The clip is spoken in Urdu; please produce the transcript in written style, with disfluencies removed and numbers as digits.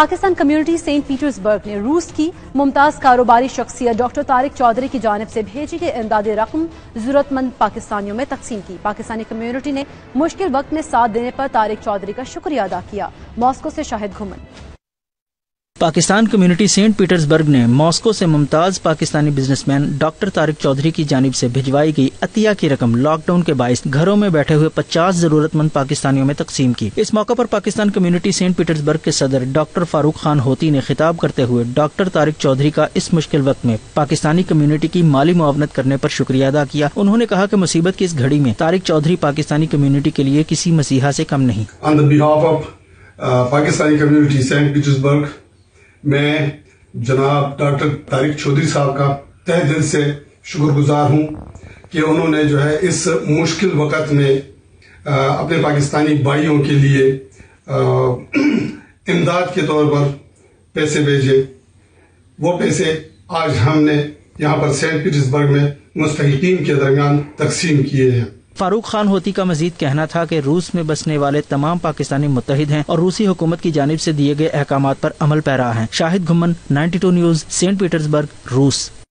پاکستان کمیونٹی سینٹ پیٹرزبرگ نے روس کی ممتاز کاروباری شخصیت ڈاکٹر طارق چودھری کی جانب سے بھیجی گئی امدادی رقم ضرورت مند پاکستانیوں میں تقسیم کی۔ پاکستانی کمیونٹی نے مشکل وقت میں ساتھ دینے پر طارق چودھری کا شکریہ ادا کیا۔ ماسکو سے Shahid Ghuman. Pakistan community Saint Petersburg نے ماسکو سے ممتاز Pakistani businessman doctor Tariq Chaudhry کی جانب سے بھجوائی گئی عطیہ کی رقم لاک ڈاؤن کے باعث گھروں میں بیٹھے ہوئے 50 ضرورت مند پاکستانیوں میں تقسیم کی۔ اس موقع پر پاکستان کمیونٹی سینٹ پیٹرزبرگ کے صدر ڈاکٹر فاروق خان ہوتی نے خطاب کرتے ہوئے ڈاکٹر طارق چودھری کا اس مشکل وقت میں پاکستانی کمیونٹی کی مالی معاونت کرنے پر شکریہ ادا کیا۔ انہوں نے کہا کہ مصیبت کی اس گھڑی میں طارق چودھری پاکستانی کمیونٹی کے لیے کسی مسیحا سے کم نہیں۔ On the behalf of Pakistani community Saint Petersburg میں جناب ڈاکٹر طارق چودھری صاحب کا تہ دل سے شکر گزار ہوں کہ انہوں نے جو ہے اس مشکل وقت میں اپنے پاکستانی بھائیوں کے لیے امداد کے طور پر پیسے بھیجے۔ وہ پیسے آج ہم نے یہاں پر سینٹ پیٹرزبرگ میں مستحقین کے درمیان تقسیم کیے ہیں۔ فاروق خان ہوتی کا مزید کہنا تھا کہ روس میں بسنے والے تمام پاکستانی متحد ہیں اور روسی حکومت کی جانب سے دیے گئے احکامات پر عمل پیرا ہیں۔ شاہد گھمن، 92 نیوز، سینٹ پیٹرزبرگ، روس۔